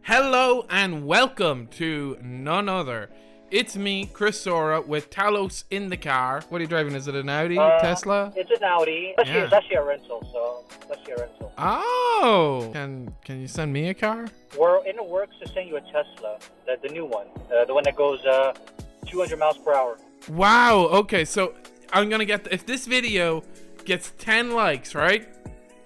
Hello and welcome to Noneother. It's me, Chrisora, with Talos in the car. What are you driving? Is it an Audi? Tesla? It's an Audi. It's actually a rental, Oh! Can you send me a car? We're in the works to send you a Tesla, the new one. The one that goes 200 miles per hour. Wow, okay, so I'm gonna get, if this video gets 10 likes, right?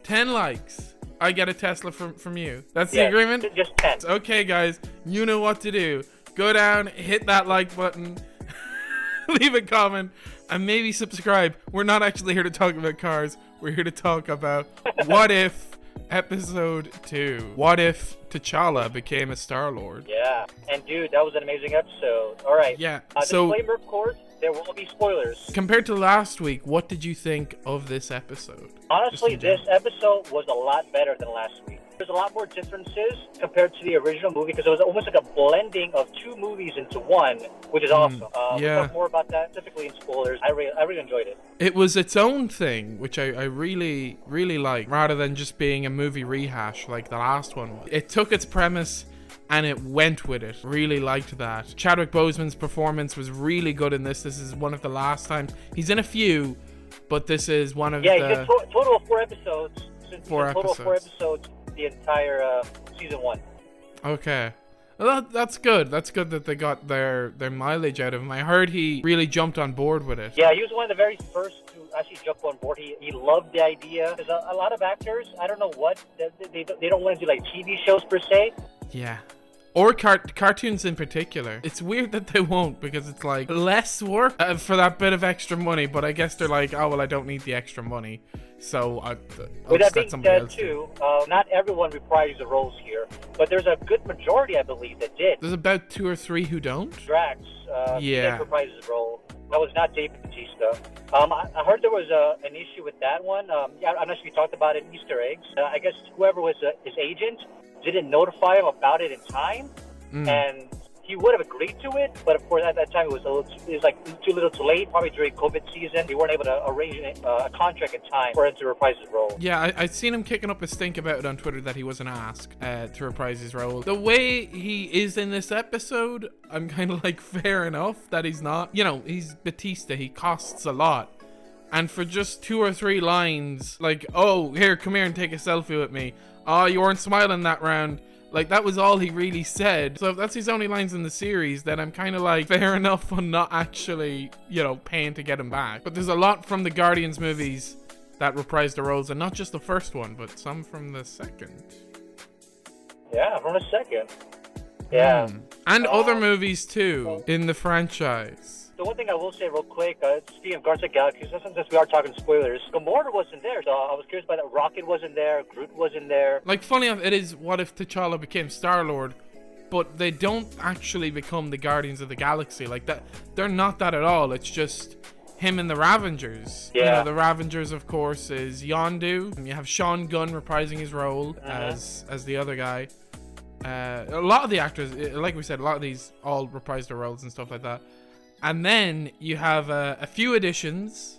10 likes. I get a Tesla from you. That's the agreement? Just 10. Okay, guys, you know what to do. Go down, hit that like button, leave a comment, and maybe subscribe. We're not actually here to talk about cars. We're here to talk about What If Episode 2. What if T'Challa became a Star-Lord? Yeah, and dude, that was an amazing episode. All right. Yeah, so disclaimer, of course, there will be spoilers. Compared to last week, what did you think of this episode? Honestly, this episode was a lot better than last week. There's a lot more differences compared to the original movie because it was almost like a blending of two movies into one, which is awesome. We'll talk more about that, specifically in spoilers. I really enjoyed it. It was its own thing, which I really, really liked, rather than just being a movie rehash like the last one was. It took its premise and it went with it. Really liked that. Chadwick Boseman's performance was really good in this. This is one of the last times. He's in a few, but this is one of he's in total of 4 episodes. Four episodes the entire season 1. Okay. Well, that's good. That's good that they got their mileage out of him. I heard he really jumped on board with it. Yeah, he was one of the very first to actually jump on board. He loved the idea. There's a lot of actors, I don't know what, they don't want to do like TV shows per se. Yeah. Or cartoons in particular. It's weird that they won't, because it's like less work for that bit of extra money, but I guess they're like, oh, well, I don't need the extra money. So I'll with that being somebody said, else too, not everyone reprises the roles here, but there's a good majority, I believe, that did. There's about 2 or 3 who don't. Drax, did reprises his role. That was not Dave Bautista. I heard there was an issue with that one. I'm not sure if you talked about it in Easter eggs. I guess whoever was his agent didn't notify him about it in time, and he would have agreed to it, but of course at that time it was like too little too late. Probably during COVID season, they weren't able to arrange a contract in time for him to reprise his role. Yeah, I'd seen him kicking up a stink about it on Twitter that he wasn't asked to reprise his role. The way he is in this episode, I'm kind of like, fair enough that he's not. You know, he's Bautista, he costs a lot. And for just 2 or 3 lines, like, oh, here, come here and take a selfie with me. Oh, you weren't smiling that round. Like, that was all he really said. So if that's his only lines in the series, then I'm kind of like, fair enough on not actually, you know, paying to get him back. But there's a lot from the Guardians movies that reprised the roles, and not just the first one, but some from the second. Yeah, from the second. Yeah. And other movies, too, in the franchise. The one thing I will say real quick, speaking of Guardians of the Galaxy, since we are talking spoilers, Gamora wasn't there, so I was curious about that. Rocket wasn't there, Groot wasn't there. Like, funny enough, it is What If T'Challa became Star-Lord, but they don't actually become the Guardians of the Galaxy. Like, that, they're not that at all. It's just him and the Ravengers. Yeah. You know, the Ravengers, of course, is Yondu. And you have Sean Gunn reprising his role as the other guy. A lot of the actors, like we said, a lot of these all reprised their roles and stuff like that. And then you have a few additions.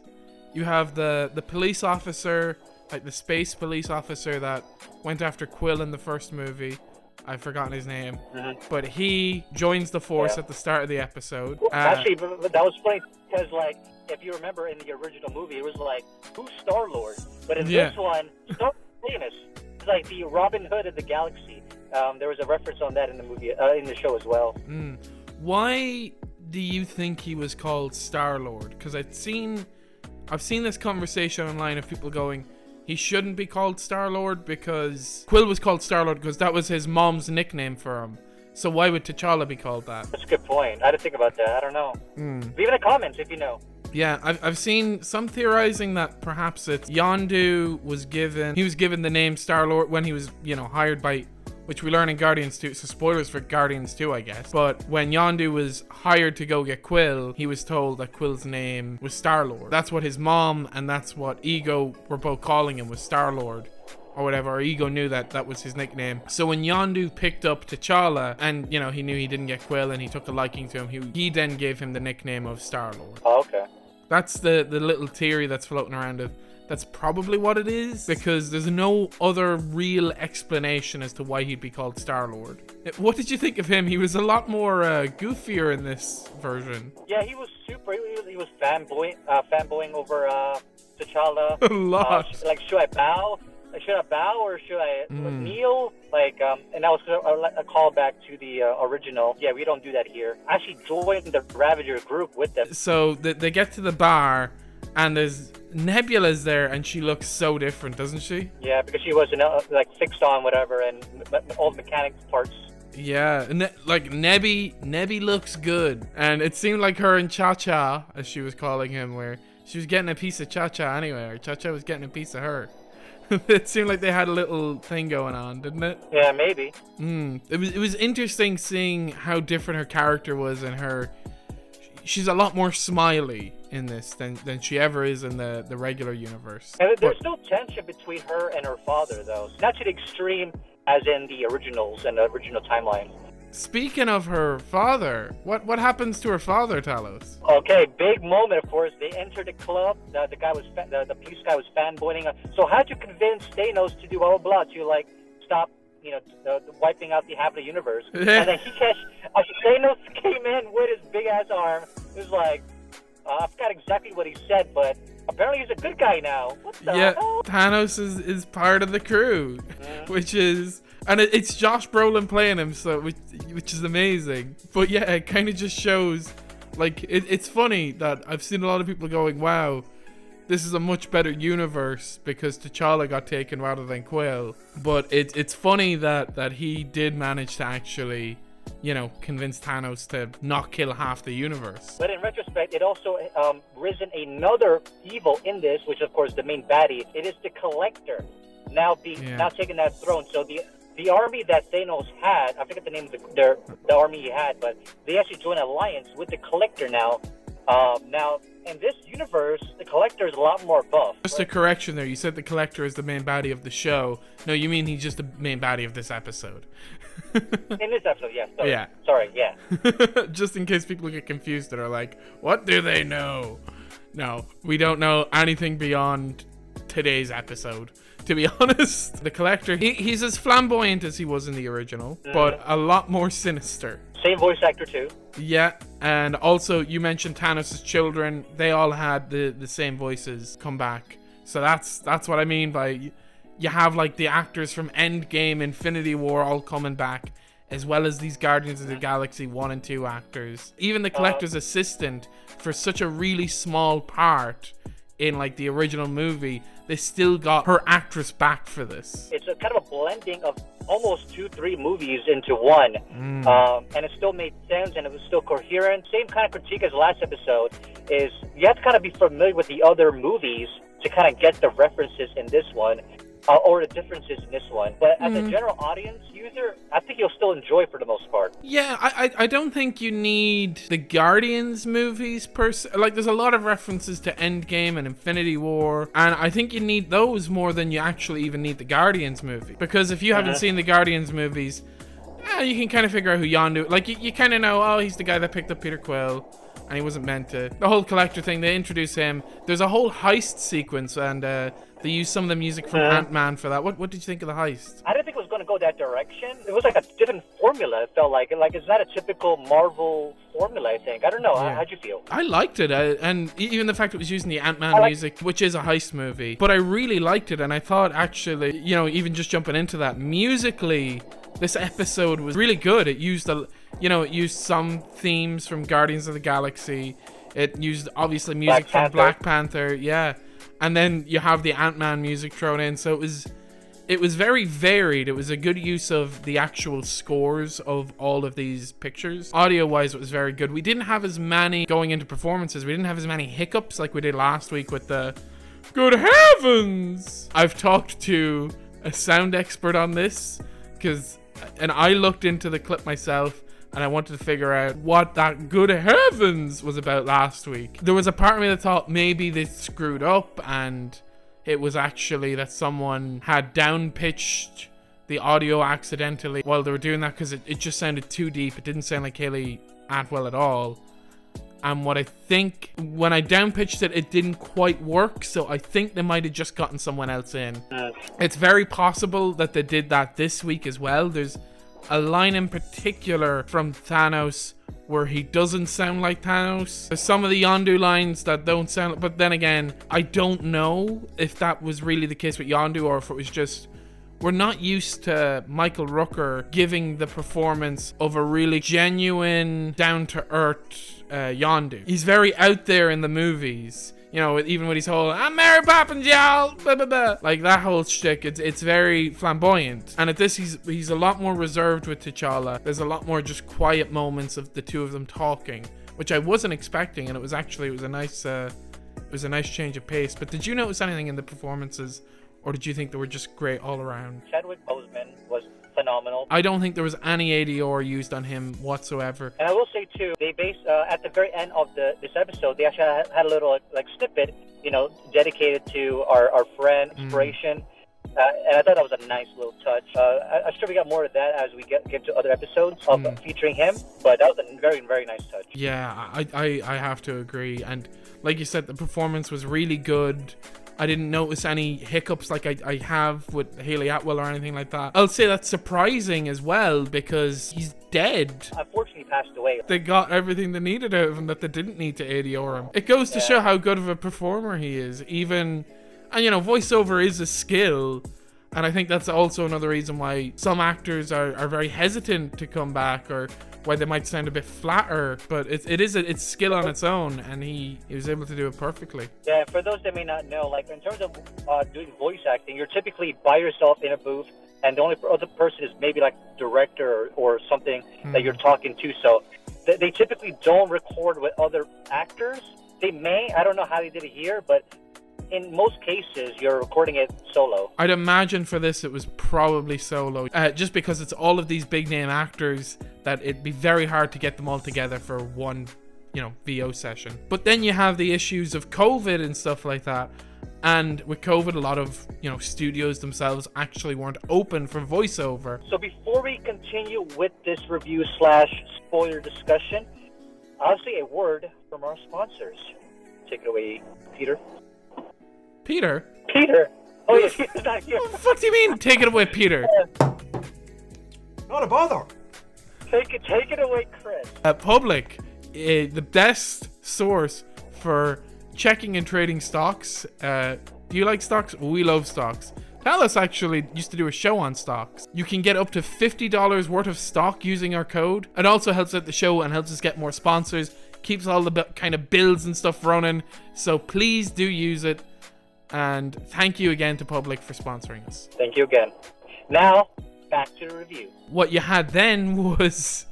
You have the police officer, like the space police officer that went after Quill in the first movie. I've forgotten his name. But he joins the force at the start of the episode. Actually, that was funny because, like, if you remember in the original movie, it was like, who's Star-Lord? But in this one, Star-Lord's famous. It's like the Robin Hood of the galaxy. There was a reference on that in the movie, in the show as well. Why do you think he was called Star-Lord? Because I've seen this conversation online of people going, he shouldn't be called Star-Lord because Quill was called Star-Lord because that was his mom's nickname for him. So why would T'Challa be called that? That's a good point. I didn't think about that. I don't know. Leave in the comments if you know. Yeah, I've seen some theorizing that perhaps it's Yondu was given the name Star-Lord when he was, you know, hired by, which we learn in Guardians 2, so spoilers for Guardians 2, I guess. But when Yondu was hired to go get Quill, he was told that Quill's name was Star-Lord. That's what his mom and that's what Ego were both calling him, was Star-Lord. Or whatever, or Ego knew that was his nickname. So when Yondu picked up T'Challa, and, you know, he knew he didn't get Quill and he took a liking to him, he then gave him the nickname of Star-Lord. Oh, okay. That's the little theory that's floating around of that's probably what it is, because there's no other real explanation as to why he'd be called Star-Lord. What did you think of him? He was a lot more goofier in this version. Yeah, he was super. He was fanboying over T'Challa. A lot. Like, should I bow? Should I bow or should I kneel? Like, and that was a callback to the original. Yeah, we don't do that here. I actually joined the Ravager group with them. So they get to the bar, and there's Nebula's there, and she looks so different, doesn't she? Yeah, because she wasn't like fixed on whatever, and all the mechanics parts. Yeah, like Nebby looks good, and it seemed like her and Cha-Cha, as she was calling him, where she was getting a piece of Cha-Cha anyway, or Cha-Cha was getting a piece of her. It seemed like they had a little thing going on, didn't it? Yeah, maybe. It was interesting seeing how different her character was, and she's a lot more smiley in this than she ever is in the regular universe. And there's still tension between her and her father, though. Not to the extreme as in the originals and the original timeline. Speaking of her father, what happens to her father, Talos? Okay, big moment, of course. They enter the club. The guy was the police guy was fanboying. So how'd you convince Thanos to do blah blah blah to like stop, wiping out the half of the universe? And then Thanos came in with his big ass arm. It was like, I forgot exactly what he said, but apparently he's a good guy now. What the hell? Thanos is part of the crew, which is. And it's Josh Brolin playing him, so which is amazing. But yeah, it kind of just shows, like, it's funny that I've seen a lot of people going, wow, this is a much better universe because T'Challa got taken rather than Quill. But it's funny that he did manage to actually, convince Thanos to not kill half the universe. But in retrospect, it also risen another evil in this, which of course the main baddie. It is the Collector, now taking that throne. So the army that Thanos had, I forget the name of the army he had, but they actually joined an alliance with the Collector now. Now, in this universe, the Collector is a lot more buff. Just a correction there. You said the Collector is the main baddie of the show. No, you mean he's just the main baddie of this episode. In this episode, yes. Sorry. Yeah. Sorry, yeah. Just in case people get confused and are like, what do they know? No, we don't know anything beyond today's episode. To be honest, the Collector, he's as flamboyant as he was in the original, but a lot more sinister. Same voice actor too. Yeah, and also you mentioned Thanos' children. They all had the same voices come back. So that's what I mean by you have like the actors from Endgame, Infinity War all coming back, as well as these Guardians of the Galaxy 1 and 2 actors. Even the Collector's assistant, for such a really small part in like the original movie, they still got her actress back for this. It's a kind of a blending of almost 2-3 movies into one, and it still made sense and it was still coherent. Same kind of critique as last episode is you have to kind of be familiar with the other movies to kind of get the references in this one. Or the differences in this one. But as a general audience user, I think you'll still enjoy for the most part. Yeah, I don't think you need the Guardians movies per se. Like, there's a lot of references to Endgame and Infinity War, and I think you need those more than you actually even need the Guardians movie. Because if you haven't seen the Guardians movies, you can kind of figure out who Yondu... Like, you kind of know, oh, he's the guy that picked up Peter Quill, and he wasn't meant to. The whole Collector thing, they introduce him. There's a whole heist sequence, and they use some of the music from Ant-Man for that. What did you think of the heist? I didn't think it was going to go that direction. It was like a different formula, it felt like. Like, it's not a typical Marvel formula, I think. I don't know. Yeah. How'd you feel? I liked it, and even the fact it was using the Ant-Man music, which is a heist movie. But I really liked it, and I thought, actually, even just jumping into that, musically, this episode was really good. It used it used some themes from Guardians of the Galaxy. It used, obviously, music from Black Panther, yeah. And then you have the Ant-Man music thrown in, so it was very varied. It was a good use of the actual scores of all of these pictures. Audio-wise, it was very good. We didn't have as many going into performances. We didn't have as many hiccups like we did last week with the good heavens. I've talked to a sound expert on this, and I looked into the clip myself, and I wanted to figure out what that good heavens was about last week. There was a part of me that thought maybe they screwed up and it was actually that someone had down-pitched the audio accidentally while they were doing that, because it just sounded too deep. It didn't sound like Haley Atwell at all. And what I think, when I downpitched it, it didn't quite work. So I think they might have just gotten someone else in. It's very possible that they did that this week as well. There's a line in particular from Thanos where he doesn't sound like Thanos. There's some of the Yondu lines that don't sound, but then again, I don't know if that was really the case with Yondu or if it was just, we're not used to Michael Rooker giving the performance of a really genuine, down-to-earth Yondu. He's very out there in the movies. You know, even with his whole, I'm Mary Poppins, y'all, blah, blah, blah. Like, that whole shtick, it's very flamboyant. And at this, he's a lot more reserved with T'Challa. There's a lot more just quiet moments of the two of them talking, which I wasn't expecting, and it was a nice change of pace. But did you notice anything in the performances, or did you think they were just great all around? Chadwick Boseman was phenomenal. I don't think there was any ADR used on him whatsoever. And I will say too, they based at the very end of this episode, they actually had a little like snippet, you know, dedicated to our friend Inspiration. And I thought that was a nice little touch. I'm sure we got more of that as we get to other episodes of featuring him, but that was a very, very nice touch. Yeah, I have to agree. And like you said, the performance was really good. I didn't notice any hiccups like I have with Haley Atwell or anything like that. I'll say that's surprising as well because he's dead. Unfortunately, he passed away. They got everything they needed out of him that they didn't need to ADR him. It goes to show how good of a performer he is. And you know, voiceover is a skill. And I think that's also another reason why some actors are very hesitant to come back, or why they might sound a bit flatter, but it's skill on its own, and he was able to do it perfectly. Yeah, for those that may not know, like in terms of doing voice acting, you're typically by yourself in a booth, and the only other person is maybe like director or something that you're talking to. So they typically don't record with other actors. They may, I don't know how they did it here, but in most cases, you're recording it solo. I'd imagine for this, it was probably solo. Just because it's all of these big name actors that it'd be very hard to get them all together for one, you know, VO session. But then you have the issues of COVID and stuff like that. And with COVID, a lot of, you know, studios themselves actually weren't open for voiceover. So before we continue with this review / spoiler discussion, I'll say a word from our sponsors. Take it away, Peter. Peter? Oh, yeah, Peter's not here. What the fuck do you mean? Take it away, Peter. Not a bother. Take it away, Chris. Public, the best source for checking and trading stocks. Do you like stocks? We love stocks. Talos actually used to do a show on stocks. You can get up to $50 worth of stock using our code. It also helps out the show and helps us get more sponsors. Keeps all the kind of bills and stuff running. So please do use it. And thank you again to Public for sponsoring us. Thank you again. Now, back to the review. What you had then was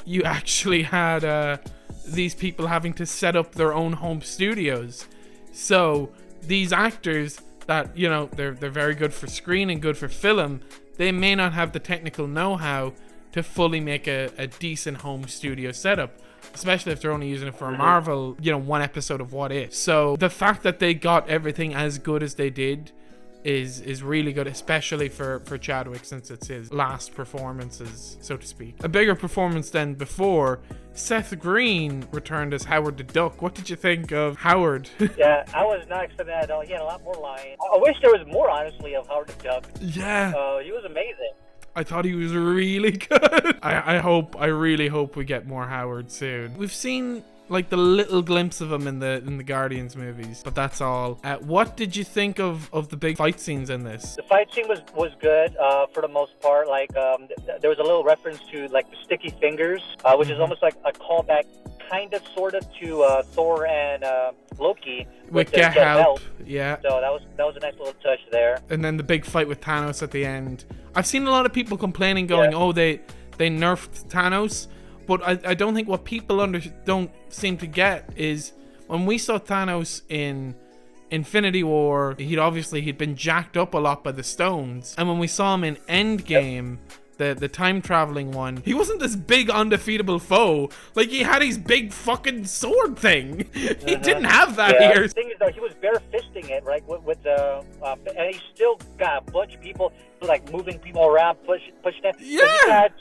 you actually had these people having to set up their own home studios. So these actors that, you know, they're very good for screen and good for film, they may not have the technical know-how to fully make a decent home studio setup. Especially if they're only using it for a Marvel, you know, one episode of What If. So the fact that they got everything as good as they did is really good, especially for Chadwick, since it's his last performances, so to speak. A bigger performance than before, Seth Green returned as Howard the Duck. What did you think of Howard? Yeah, I was not expecting that at all. He had a lot more lines. I wish there was more, honestly, of Howard the Duck. Yeah. He was amazing. I thought he was really good. I really hope we get more Howard soon. We've seen like the little glimpse of him in the Guardians movies, but that's all. What did you think of the big fight scenes in this? The fight scene was good for the most part. Like there was a little reference to like the sticky fingers, which is almost like a callback, kind of sort of to Thor and Loki with Get Help. Yeah. So that was a nice little touch there. And then the big fight with Thanos at the end. I've seen a lot of people complaining, going, "Oh, they nerfed Thanos," but I don't think what people don't seem to get is when we saw Thanos in Infinity War, he'd been jacked up a lot by the stones, and when we saw him in Endgame. The time traveling one, he wasn't this big undefeatable foe. Like, he had his big fucking sword thing. He didn't have that here. The thing is, though, he was bare fisting it, right? With and he still got a bunch of people like moving people around, pushing them. Yeah. He had,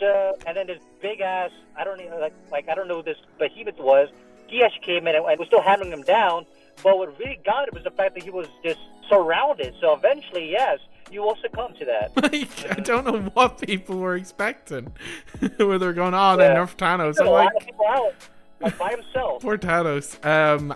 and then this big ass, I don't know who this behemoth was. he actually came in and was still hammering him down. But what really got it was the fact that he was just surrounded. So eventually, yes, you will succumb to that. I don't know what people were expecting. Where they're going, oh, they nerfed Thanos. I'm like, people out, like by himself. Poor Talos.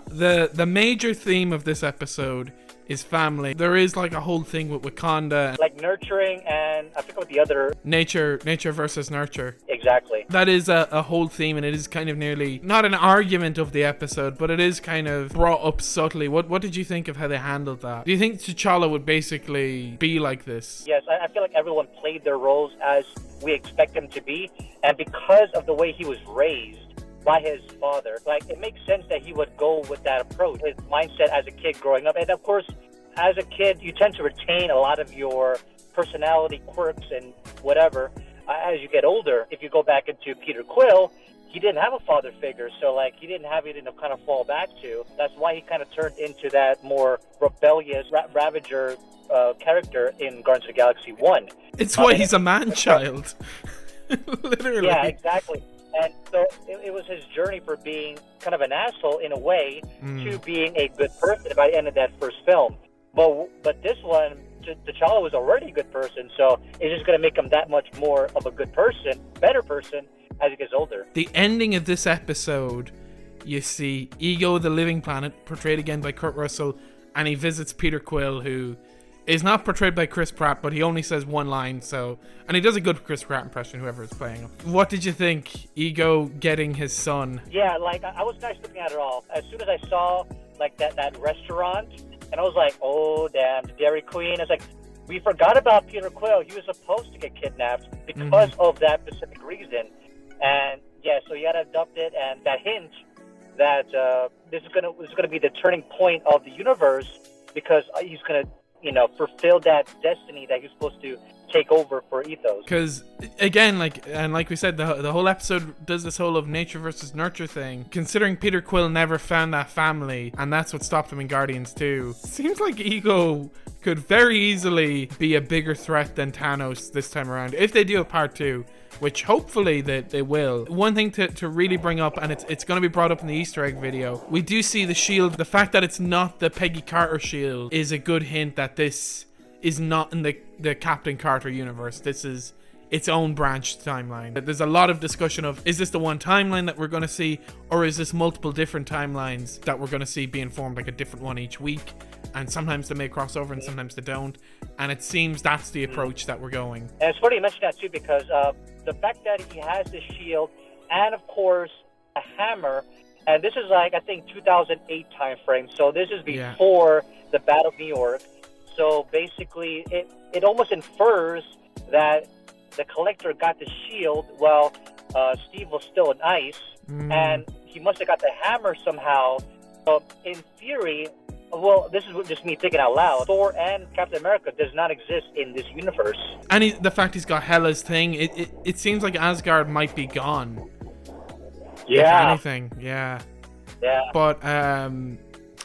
The major theme of this episode is family. There is like a whole thing with Wakanda, like nurturing, and I forget what the other nature versus nurture. Exactly. That is a whole theme, and it is kind of nearly not an argument of the episode, but it is kind of brought up subtly. What did you think of how they handled that? Do you think T'Challa would basically be like this? Yes, I feel like everyone played their roles as we expect them to be, and because of the way he was raised by his father, like, it makes sense that he would go with that approach, his mindset as a kid growing up. And of course, as a kid, you tend to retain a lot of your personality quirks and whatever as you get older. If you go back into Peter Quill, he didn't have a father figure, so like he didn't have anything to kind of fall back to. That's why he kind of turned into that more rebellious Ravager character in Guardians of the Galaxy 1. It's why he's a man-child. Literally. Yeah, exactly. And so it was his journey for being kind of an asshole in a way to being a good person by the end of that first film. But this one, T'Challa was already a good person, so it's just going to make him that much more of a good person, better person, as he gets older. The ending of this episode, you see Ego, the Living Planet, portrayed again by Kurt Russell, and he visits Peter Quill, who is not portrayed by Chris Pratt, but he only says one line, and he does a good Chris Pratt impression, whoever is playing him. What did you think, Ego getting his son? Yeah, like, I was nice looking at it all. As soon as I saw, like, that restaurant, and I was like, oh, damn, the Dairy Queen. I was like, we forgot about Peter Quill. He was supposed to get kidnapped because of that specific reason. And, yeah, so he got abducted, and that hint that this is gonna be the turning point of the universe, because he's going to, fulfill that destiny that he's supposed to take over for Ethos. Because again, like we said, the whole episode does this whole of nature versus nurture thing. Considering Peter Quill never found that family, and that's what stopped him in Guardians 2, seems like Ego could very easily be a bigger threat than Thanos this time around, if they do a part 2, which hopefully they will. One thing to really bring up, and it's going to be brought up in the Easter egg video, we do see the shield. The fact that it's not the Peggy Carter shield is a good hint that this is not in the Captain Carter universe. This is its own branched timeline. There's a lot of discussion of, is this the one timeline that we're going to see, or is this multiple different timelines that we're going to see being formed, like a different one each week? And sometimes they may cross over and sometimes they don't. And it seems that's the approach that we're going. And it's funny you mention that too, because the fact that he has the shield and, of course, a hammer, and this is like, I think, 2008 time frame. So this is before the Battle of New York. So basically, it almost infers that the Collector got the shield while Steve was still in ice, and he must have got the hammer somehow. So in theory, well, this is just me thinking out loud, Thor and Captain America does not exist in this universe. And the fact he's got Hela's thing, it seems like Asgard might be gone. Yeah. If anything, yeah. Yeah. But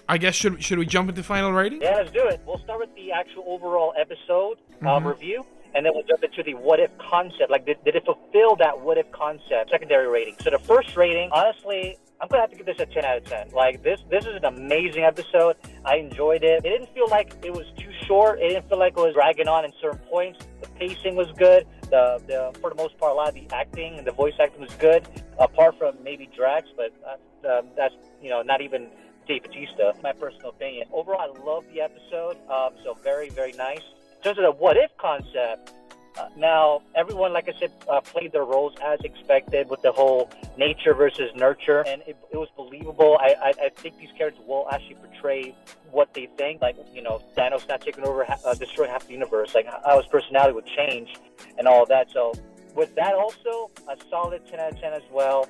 I guess should we jump into final rating? Yeah, let's do it. We'll start with the actual overall episode review, and then we'll jump into the what if concept. Like, did it fulfill that what if concept? Secondary rating. So the first rating, honestly, I'm gonna have to give this a 10 out of 10. Like, this is an amazing episode. I enjoyed it. It didn't feel like it was too short. It didn't feel like it was dragging on in certain points. The pacing was good. The for the most part, a lot of the acting and the voice acting was good, apart from maybe Drax, but that's not even Dave Bautista, my personal opinion. Overall, I love the episode. So very, very nice. In terms of the what if concept, now everyone, like I said, played their roles as expected with the whole nature versus nurture, and it was believable. I think these characters will actually portray what they think, like, Thanos not taking over, destroying half the universe, like how his personality would change and all of that. So with that, also a solid 10 out of 10 as well.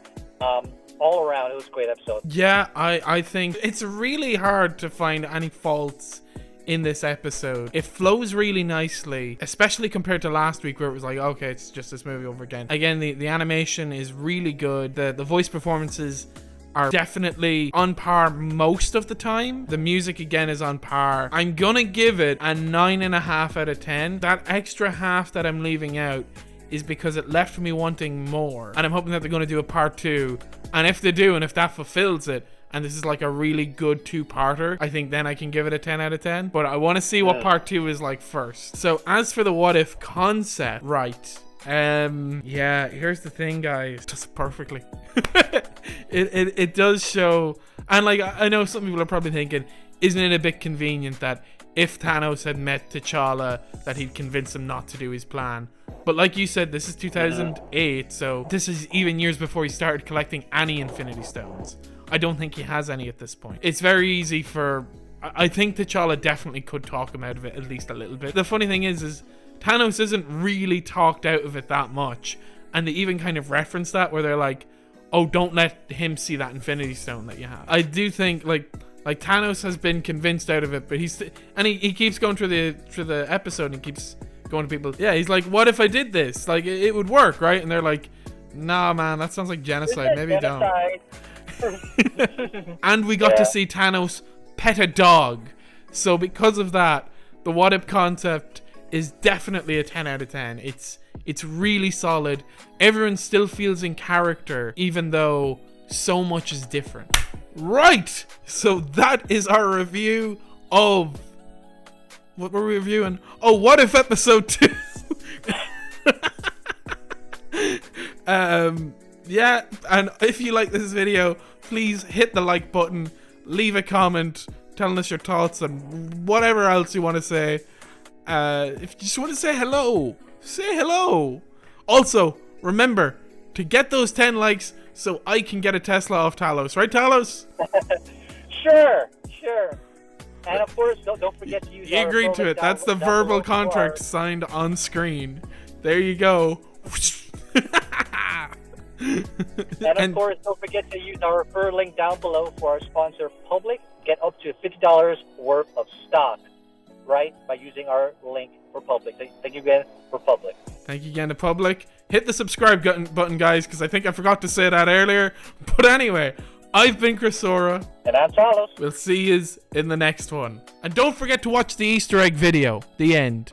All around, it was a great episode. Yeah, I think it's really hard to find any faults in this episode. It flows really nicely, especially compared to last week where it was like, okay, it's just this movie over again. Again, the animation is really good. The voice performances are definitely on par most of the time. The music again is on par. I'm gonna give it a 9.5 out of 10. That extra half that I'm leaving out is because it left me wanting more, and I'm hoping that they're going to do a part 2 And if they do, and if that fulfills it, and this is like a really good two-parter, I think then I can give it a 10 out of 10. But I want to see what part 2 is like first. So as for the what if concept, right? Yeah, here's the thing, guys. It does it perfectly. it does show, and like I know some people are probably thinking, isn't it a bit convenient that if Thanos had met T'Challa, that he'd convince him not to do his plan? But like you said, this is 2008, so this is even years before he started collecting any Infinity Stones. I don't think he has any at this point. It's very easy for... I think T'Challa definitely could talk him out of it at least a little bit. The funny thing is Thanos isn't really talked out of it that much. And they even kind of reference that where they're like, oh, don't let him see that Infinity Stone that you have. I do think like Thanos has been convinced out of it, but he keeps going through the episode and keeps going to people. Yeah, he's like, what if I did this? Like it would work, right? And they're like, nah, man, that sounds like genocide. Maybe don't. And we got to see Thanos pet a dog. So because of that, the what if concept is definitely a 10 out of 10. It's really solid. Everyone still feels in character, even though so much is different. Right, so that is our review of... What were we reviewing? Oh, what if episode 2? Yeah, and if you like this video, please hit the like button, leave a comment telling us your thoughts and whatever else you want to say. If you just want to say hello, say hello. Also, remember to get those 10 likes so I can get a Tesla off Talos. Right, Talos? Sure. And of course, don't forget to use You agreed to it. That's the verbal contract signed on screen. There you go. And of course, don't forget to use our referral link down below for our sponsor, Public. Get up to $50 worth of stock, right, by using our link for Public. Thank you again for Public. Thank you again to Public. Hit the subscribe button, guys, because I think I forgot to say that earlier. But anyway, I've been Chrisora. And I'm Talos. We'll see you in the next one. And don't forget to watch the Easter egg video. The end.